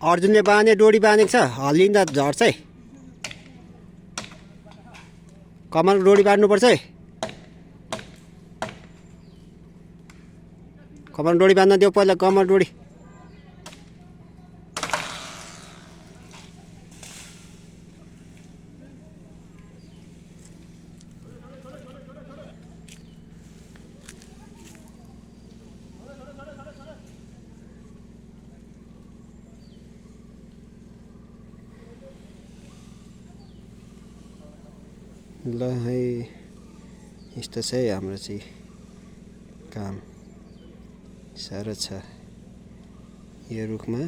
अर्जुनले बाँधे डोरी बाँधेको छ, हल्लिँदा झर्छ है। कमरमा डोरी बाँध्नुपर्छ है। कमरमा डोरी बाँध्न देऊ पहिला, कमरमा डोरी। ल है, यस्तो छ है हाम्रो चाहिँ काम। साह्रो छ यो रुखमा।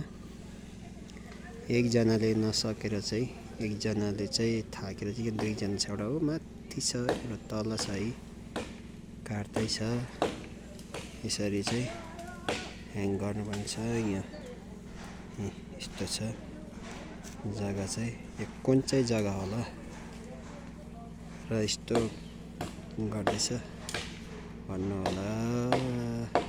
एकजनाले नसकेर चाहिँ एकजनाले चाहिँ थाकेर चाहिँ दुईजना छ। एउटा हो माथि छ, एउटा तल छ है, काट्दैछ। यसरी चाहिँ ह्याङ गर्नुपर्ने छ। यहाँ यस्तो छ जग्गा चाहिँ, यो कुन चाहिँ जग्गा होला र यस्तो गर्दैछ भन्नु होला।